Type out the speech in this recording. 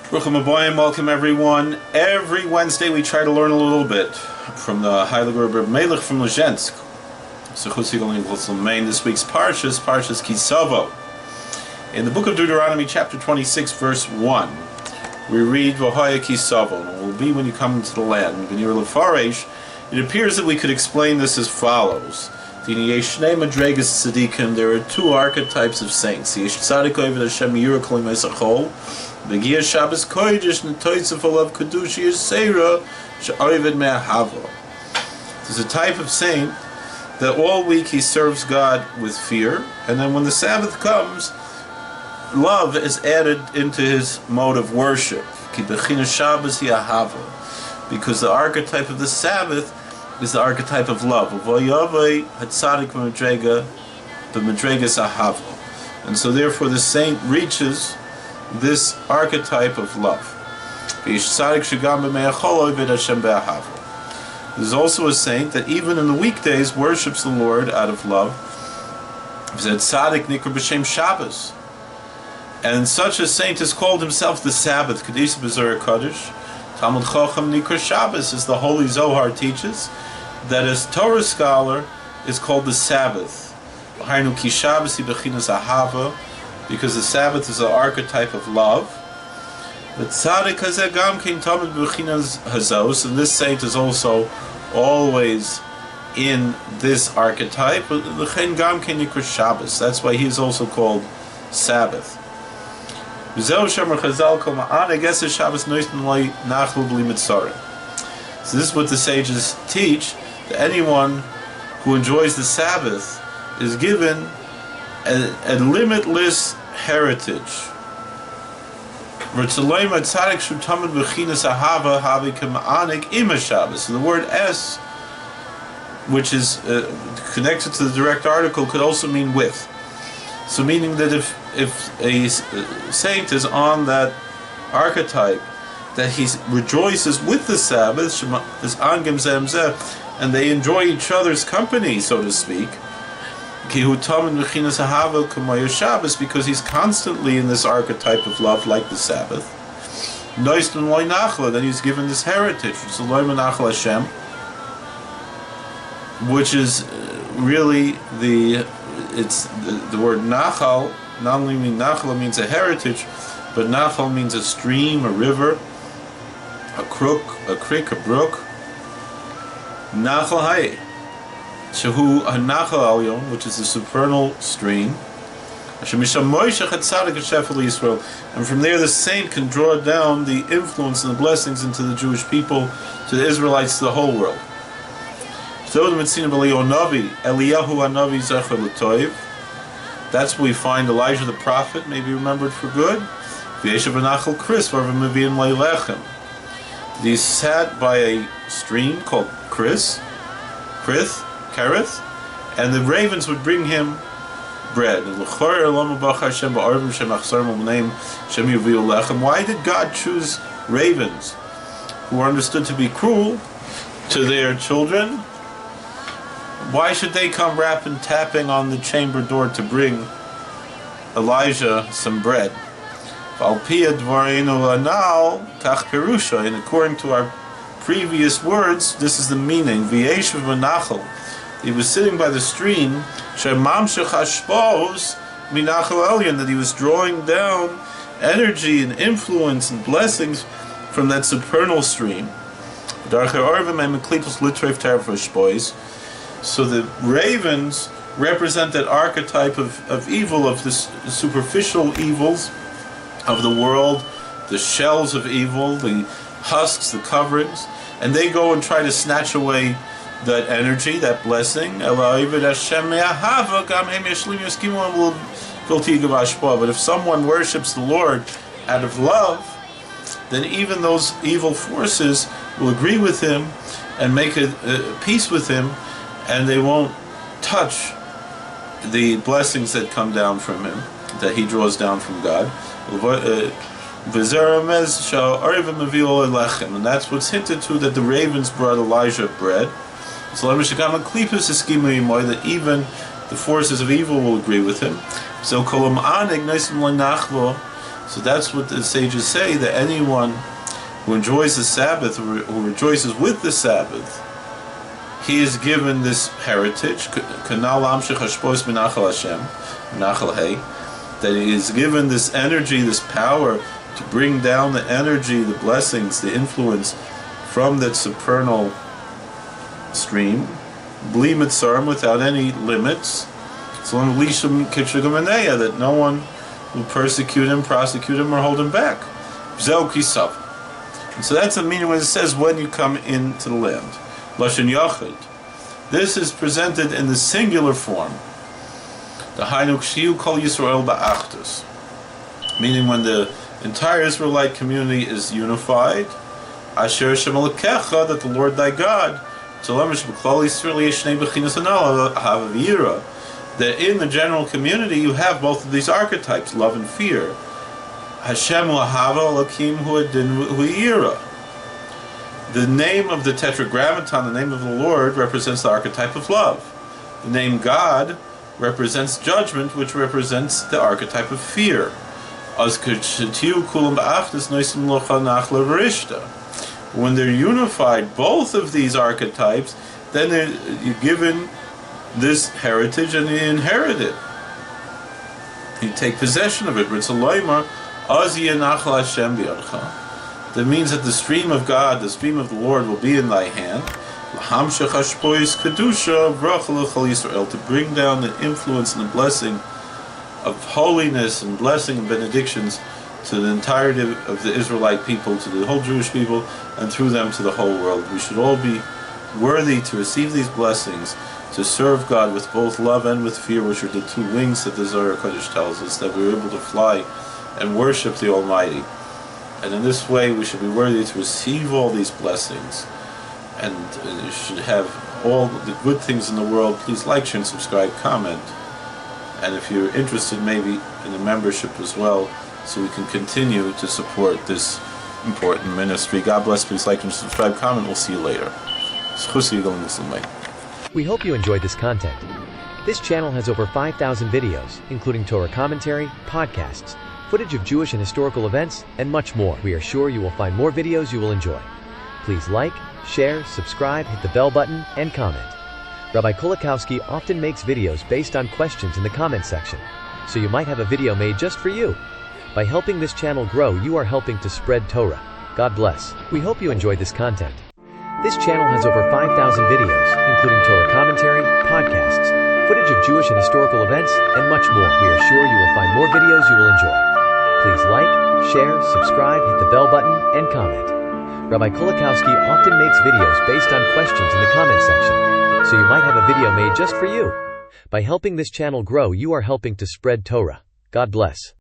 Bruchim Abayim, welcome everyone. Every Wednesday we try to learn a little bit from the Heilige Rebbe Elimelech from Lezhensk. This week's Parshas Ki Savo. In the book of Deuteronomy, chapter 26, verse 1, we read V'hoya Ki Savo, and it will be when you come into the land. It appears that we could explain this as follows. There are two archetypes of saints. Begia Shabbos Kodesh Netoitzav Olav Kedushi Yisera She'oived Me'ahava. There's a type of saint that all week he serves God with fear, and then when the Sabbath comes, love is added into his mode of worship. Ki Bechina Shabbos Yahava, because the archetype of the Sabbath is the archetype of love. V'yavei Hatzadik B'Madrega B'Madregas Ahava, and so therefore the saint reaches this archetype of love. There's also a saint that even in the weekdays worships the Lord out of love. And such a saint is called himself the Sabbath. Talmud Chacham Nikra Shabbos, as the Holy Zohar teaches, that a Torah scholar is called the Sabbath. Because the Sabbath is an archetype of love. But tzaddik hazeh gam kein tamid b'chinas hazos, and this saint is also always in this archetype. But l'chein gam kein nikra Shabbos. That's why he is also called Sabbath. V'zeu shemer chazal kol ma'an eges Shabbos noistin loy nachlu b'li mitzorah. So this is what the sages teach, that anyone who enjoys the Sabbath is given a limitless heritage. So the word S, which is connected to the direct article, could also mean with. So meaning that if a saint is on that archetype, that he rejoices with the Sabbath, and they enjoy each other's company, so to speak, because he's constantly in this archetype of love like the Sabbath. Then he's given this heritage, which is really the word nachal. Not only means nachal means a heritage, but nachal means a stream, a river, a creek, a brook. Nachal hay. Shehu Hanachal Alyon, which is the supernal stream, and from there the saint can draw down the influence and the blessings into the Jewish people, to the Israelites, to the whole world. That's where we find Elijah the prophet, maybe remembered for good. He sat by a stream called Kerith, and the ravens would bring him bread. Why did God choose ravens, who are understood to be cruel to their children? Why should they come tapping on the chamber door to bring Elijah some bread? And according to our previous words, this is the meaning. He was sitting by the stream, that he was drawing down energy and influence and blessings from that supernal stream. So the ravens represent that archetype of evil, of the superficial evils of the world, the shells of evil, the husks, the coverings, and they go and try to snatch away that energy, that blessing. But if someone worships the Lord out of love, then even those evil forces will agree with him and make a peace with him, and they won't touch the blessings that come down from him, that he draws down from God. And that's what's hinted to, that the ravens brought Elijah bread. So that even the forces of evil will agree with him. So So that's what the sages say, that anyone who enjoys the Sabbath, who rejoices with the Sabbath, he is given this heritage, that he is given this energy, this power to bring down the energy, the blessings, the influence from that supernal stream, bli mitzarim, without any limits, that no one will persecute him, prosecute him, or hold him back. And so that's the meaning when it says when you come into the land. Lashon Yachid. This is presented in the singular form. The Hainu Kshiu Kol Yisrael Ba'achdus. Meaning when the entire Israelite community is unified, Asher Hashem Elokecha, that the Lord thy God, that in the general community you have both of these archetypes, love and fear. Hashem lahava Elokim hu adin hu yira. The name of the Tetragrammaton, the name of the Lord, represents the archetype of love. The name God represents judgment, which represents the archetype of fear. When they're unified, both of these archetypes, then you're given this heritage and you inherit it. You take possession of it. That means that the stream of God, the stream of the Lord, will be in thy hand. To bring down the influence and the blessing of holiness and blessing and benedictions to the entirety of the Israelite people, to the whole Jewish people, and through them to the whole world. We should all be worthy to receive these blessings, to serve God with both love and with fear, which are the two wings that the Zohar Kodesh tells us, that we're able to fly and worship the Almighty. And in this way we should be worthy to receive all these blessings, and you should have all the good things in the world. Please like, share, and subscribe, comment, and if you're interested maybe in a membership as well, so we can continue to support this important ministry. God bless. Please like and subscribe, comment. We'll see you later. We hope you enjoyed this content. This channel has over 5,000 videos, including Torah commentary, podcasts, footage of Jewish and historical events, and much more. We are sure you will find more videos you will enjoy. Please like, share, subscribe, hit the bell button, and comment. Rabbi Kulikowski often makes videos based on questions in the comment section, so you might have a video made just for you. By helping this channel grow, you are helping to spread Torah. God bless. We hope you enjoyed this content. This channel has over 5,000 videos, including Torah commentary, podcasts, footage of Jewish and historical events, and much more. We are sure you will find more videos you will enjoy. Please like, share, subscribe, hit the bell button, and comment. Rabbi Kulikowski often makes videos based on questions in the comment section, so you might have a video made just for you. By helping this channel grow, you are helping to spread Torah. God bless.